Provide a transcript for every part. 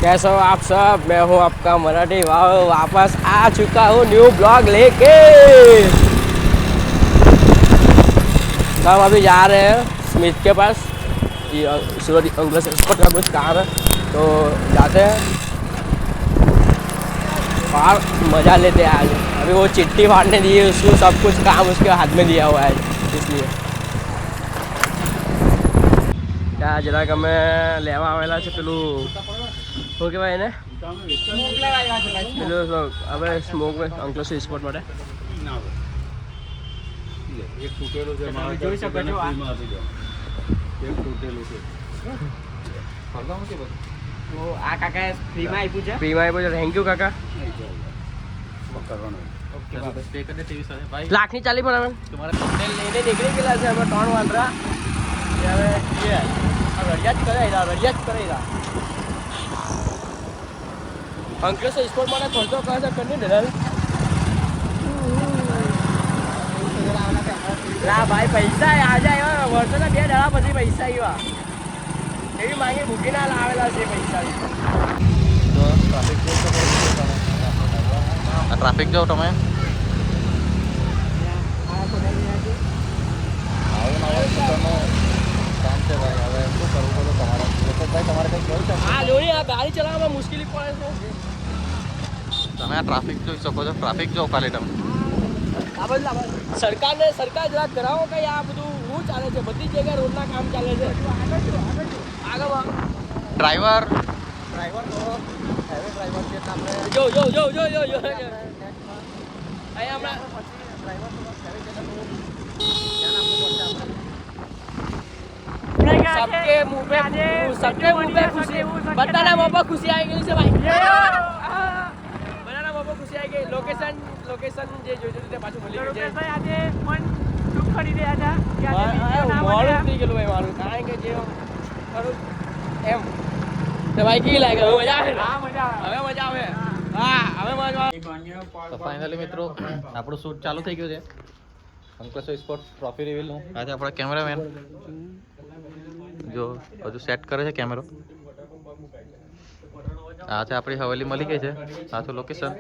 कैसे हो आप सब? मैं हूँ आपका मराठी वाव वापस आ चुका हूँ न्यू ब्लॉग लेके। तो हम अभी जा रहे हैं स्मिथ के पास, सूरज अंग्रेज एक्सपोर्ट का कुछ काम है तो जाते हैं और मज़ा लेते हैं। आज अभी वो चिट्ठी फाड़ने दी है उसको, सब कुछ काम उसके हाथ में दिया हुआ है, इसलिए ત્યાં જરાક અમે લેવા આવેલા છે પેલું શું કહેવાય એને, પેલું હવે સ્મોક અંકલેશ્વર સ્પોટ માટે એક તૂટેલો છે, જોઈ શકો છો એક તૂટેલું છે. તો આ કાકા ફ્રીમાં આપ્યું છે. ફ્રીમાં આપ્યું છે. થેન્ક યુ કાકા. લાખની ચાલી પણ અમે લઈને નીકળી ગયેલા છે. અમે 3 વાંદરા હવે રડિયા જ કરાવી રહ્યા. અંકલેશ્વર સ્પોર્ટ માટે ખર્ચો કરે છે કરીને ડેલ ભાઈ પૈસા આજે આવ્યા વર્ષોના 2 દાડા પછી પૈસા આવ્યા. એવી માંગે મૂકીને આવેલા છે પૈસા. ટ્રાફિક જો તમે હા જોઈ આ ગાડી ચલાવવામાં મુશ્કેલી પડે છે. તમે આ ટ્રાફિક જોઈ શકો છો. ટ્રાફિક જો ખાલી તમે સરકાર જરાક કરાવો કે આ બધું શું ચાલે છે. બધી જગ્યાએ રોડના કામ ચાલે છે. આગળ ડ્રાઈવર જો અહીંયા હમણાં सबके मुंह पे खुशी, बटाना मोपा खुशी आई गई છે ભાઈ. બટાના મોપા ખુશી આવી ગઈ. લોકેશન જે જોઈતું તે પાછું મળી ગયું છે. આજે મન દુઃખ કરી રહ્યા હતા મોડું થઈ ગયેલું ભાઈ મારું, કારણ કે જે ખરું એમ તો ભાઈ કેવી લાગે? હવે મજા આવે. હવે મજા આવે. હા હવે મજા આવે. તો ફાઇનલી મિત્રો આપણું શૂટ ચાલુ થઈ ગયું છે અંકલેશ્વર સ્પોર્ટ ટ્રોફી રિવીલનું. આજે આપણા કેમેરામેન જો હજુ સેટ કરે છે કેમેરો. આ છે આપણી હવેલી મળી ગઈ છે. આ છે લોકેશન.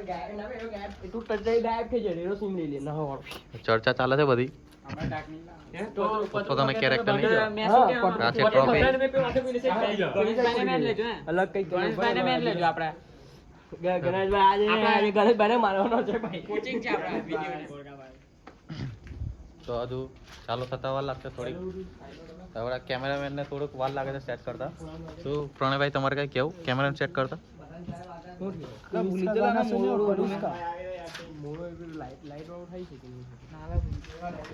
ચર્ચા ચાલે છે બધી. તો તમે કેરેક્ટર નહીં જો. આ છે ટ્રોફી. અલગ કઈ ગણેશભાઈ લેજો. આપણે ગણેશભાઈ આજે ગણેશભાઈ મારવાનો છે ભાઈ. કોચિંગ છે આપણા વિડિયોને. તો હજુ ચાલુ થતા વાર લાગશે થોડીક. હવે કેમેરામેનને થોડુંક વાર લાગે છે સેટ કરતા. શું પ્રણયભાઈ તમારે કઈ કેવું કેમેરામેન સેટ કરતા?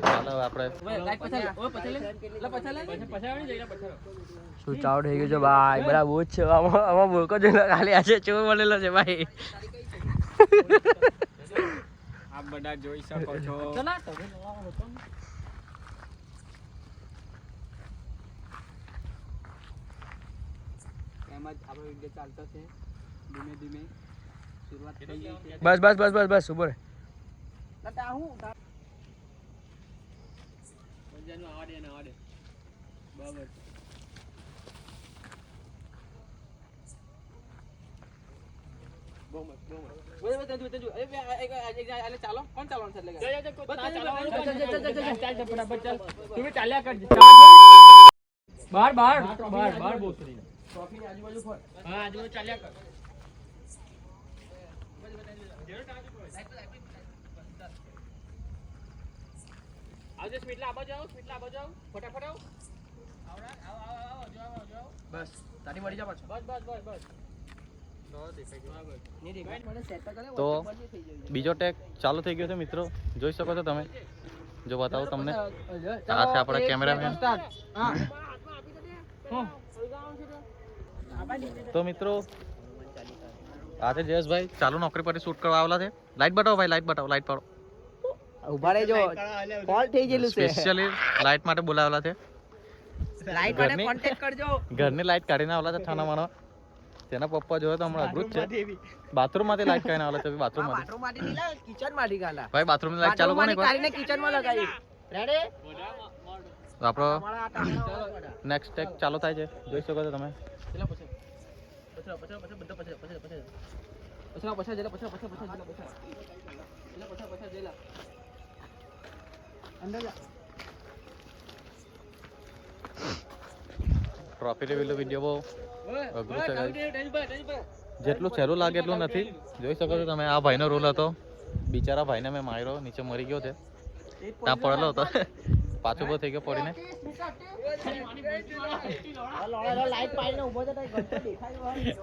ચાલો આપણે શૂટ આઉટ થઈ ગયું છે ભાઈ. બરાબર જ છે. આમાં બોલકો જોઈને ખાલી આજે ચો મળેલો છે ભાઈ. આપ બધા જોઈ શકો છો. એમ જ આપણો વિડિયો ચાલતો છે. ધીમે ધીમે શરૂઆત થઈ ગઈ છે. બસ ઉભો રહે. લટા હું જાનું આડે બરાબર. ચાલો કોણ ચાલવાનું છે? ચાલ્યા કરજો. બાર બહુ થઈ. ટ્રોફીની આજુબાજુ ફર. હા આજુબાજુ ચાલ્યા કર. આવજો સ્મિતલા આવો જાઓ. ફટાફટ આવો. બસ તારી મળી જા પાછો. તો બીજો ટેક ચાલુ થઈ ગયો છે મિત્રો. જોઈ શકો છો તમે. જો બતાવું તમને. આ છે આપણા કેમેરામેન. તો મિત્રો આ છે જયેશભાઈ. ચાલુ નોકરી પર શૂટ કરવા આવેલા છે. લાઈટ બતાવો ભાઈ. લાઈટ પાડો. ઉભા રહેજો. કોલ થઈ ગયેલું છે. સ્પેશિયલી લાઈટ માટે બોલાવેલા છે. લાઈટ માટે કોન્ટેક્ટ કરજો. ઘરની લાઈટ કાઢીને આવેલા છે ઠાણામાનો. તેના પપ્પા જોવે તો હમણાં અઘરું જ છે. બાથરૂમ માંથી લાઈટ કાઢીને આવેલા છે. બાથરૂમ માંથી કિચન માંથી ગાલા ભાઈ. બાથરૂમ ની લાઈટ ચાલુ કોને કાઢીને કિચન માં લગાવી. રેડી? તો આપણો નેક્સ્ટ ટેક ચાલુ થાય છે. જોઈ શકો છો તમે. ટ્રોફી રિવીલ વિડીયો બહુ અઘરું છે guys. જેટલું સહેલું લાગે એટલું નથી. જોઈ શકો છો તમે, આ ભાઈનો રોલ હતો. બિચારા ભાઈને મેં માર્યો, નીચે મરી ગયો છે, ત્યાં પડેલો હતો, પાછો ઉભો થઈ ગયો પડીને.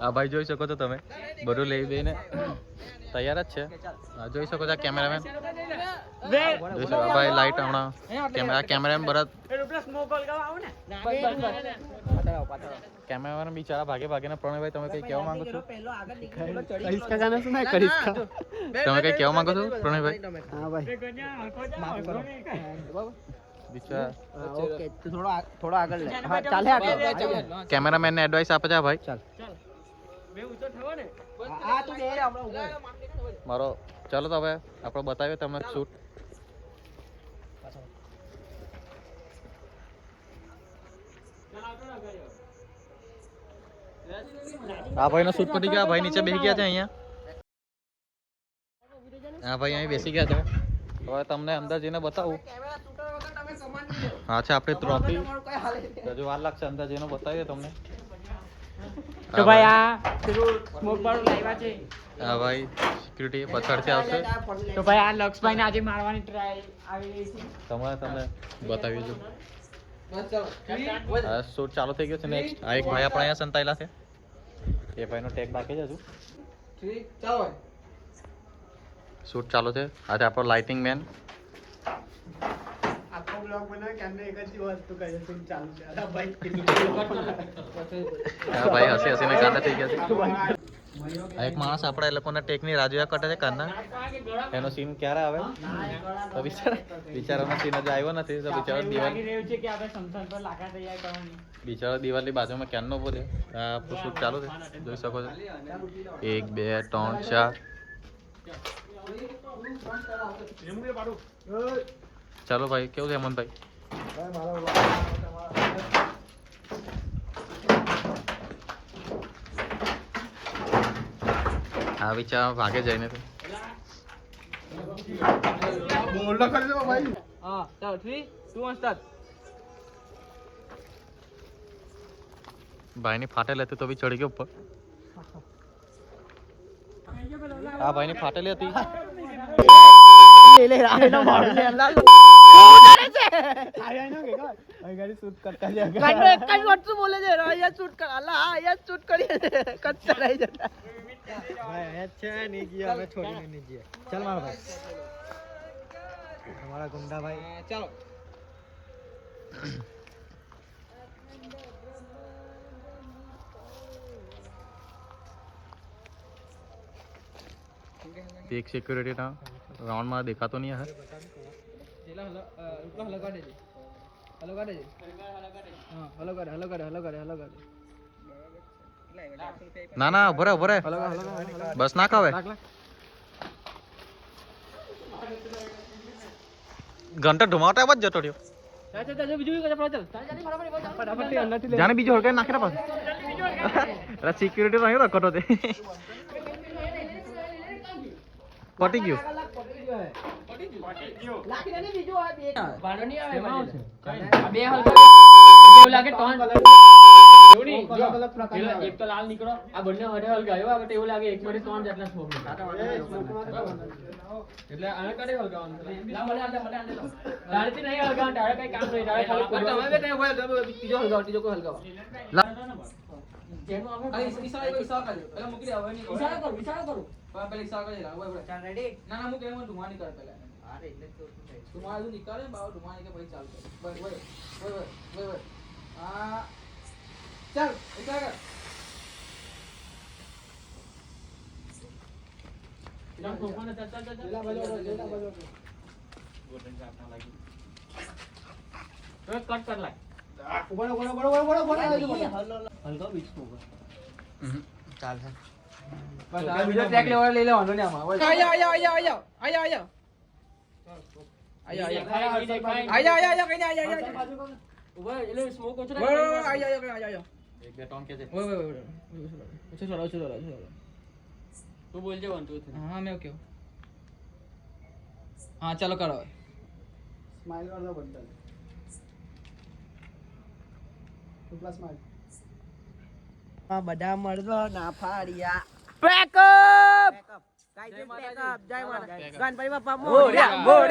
આ ભાઈ જોઈ શકો છો તમે, બધું લઈ બેને તૈયાર જ છે. જોઈ શકો છો કેમેરામેન, જોઈ શકો ભાઈ લાઈટ હમણાં કેમેરામેન બરાબર કેમેરામેન બિચારા ભાગે ભાગીને. પ્રણયભાઈ તમે કઈ કહેવા માંગો છો? તમે કઈ કહેવા માંગો છો પ્રણયભાઈ? કેમેરામેન ને એડવાઇસ આપે છે આ ભાઈ. મારો ચાલો તો હવે આપણે બતાવીએ તમને શૂટ. આ ભાઈ નો શૂટ પડી ગયા. ભાઈ નીચે બેસી ગયા છે અહીંયા. હા ભાઈ અહીં બેસી ગયા છે. હવે તમને અંદર જઈને બતાવું. હા છે આપણી ટ્રોફી. હજુ વાર લાગશે, અંદર જઈને બતાવીએ તમને. તો ભાઈ આ સ્મોક બાળો લાવ્યા છે. હા ભાઈ સિક્યુરિટી પછાડથી આવશે. તો ભાઈ આ લક્ષભાઈ ને આજે મારવાની ટ્રાય આવી રહી છે. તમને બતાવી છું. હા શૂટ ચાલુ થઈ ગયો છે. નેક્સ્ટ આ એક ભાઈ આપણે અહીંયા સંતાયેલા છે. એ ભાઈનો ટેગ બાકી છે હજુ. શૂટ ચાલુ છે. આજે આપણો લાઇટિંગ મેન. હા ભાઈ હસી હસીને ગાંડા થઈ ગયા છે. આ એક માણસ આપણા એ લોકોના ટેકની રાજુયા કટે છે કારના. એનો સીન ક્યારે આવે તો બિચારાનો સીન હજુ આવ્યો નથી. તો બિચારો દિવાલની બાજુમાં ક્યારનો ઉભો છે. આ શૂટ ચાલુ છે, જોઈ શકો છો. 1 2 3 4. ચાલો ભાઈ, કેવું છે હેમંતભાઈ? આ વિચાર ભાગે જઈને તો હા ચાલો 3 2 1 સ્ટાર્ટ. ભાઈની ફાટેલી હતી તો બી ચડી ગયો ઉપર. આ ભાઈની ફાટેલી હતી. हमारा गुंडा भाई चलो એક સિક્યુરિટી ના રાઉન્ડ માં દેખાતો નહીં હે. ના ના ભરે ભરે બસ ના ખાવે. ઘંટા ધુમાવટા જ જતો રહ્યો. જાણે બીજો હળગાઈ નાખે પાછું. સિક્યુરિટી રહ્યો રખતો તે પટી ગયું. એક તો લાલ નીકળો આ બંને હળે હળગાયો આ એવું લાગે એક માંથી 3 જેટલા સ્મોક એટલે આને કડે હળગાવાનું લા મને આંદે દાડથી નહીં હળગાવાનું તારે કઈ કામ નહીં તારે ખાલી તમે બે તઈ હોય બીજો હળગાવ ત્રીજો કોઈ હળગાવ જેનો આપણે ઈશારો કરજો પેલા મૂકી દે હવે નહીં ઈશારો કરું પેલા ઈશારો કરી લા હોય ચાલ રેડી ના ના મૂકે એમાં ધુમાની કરે પેલા અરે એટલે તો ધુમાડું નીકળે બાવ ધુમાની કે પછી ચાલુ બસ હોય આ चल इधर कर इधर फोन चल जेला बजो गोल्डन से अपना लागी तो कट कर लाग बड़ो हल्का बीच को चल है बस आ वीडियो ट्रैक ले वांधो ने आमा आया कहीं आया उभा એટલે સ્મોક ઓછો આયા એક બે ટોન કે છે ઓય ચલો તું બોલજે 1 2 3 હા મેં ક્યો હા ચાલો કરો સ્માઈલ કર દો બધા પ્લસ સ્માઈલ આ બધા મરદો ના ફાડ્યા પેકઅપ જય માતાજી જય માતાજી ગણપતિ બાપા મોર્યા.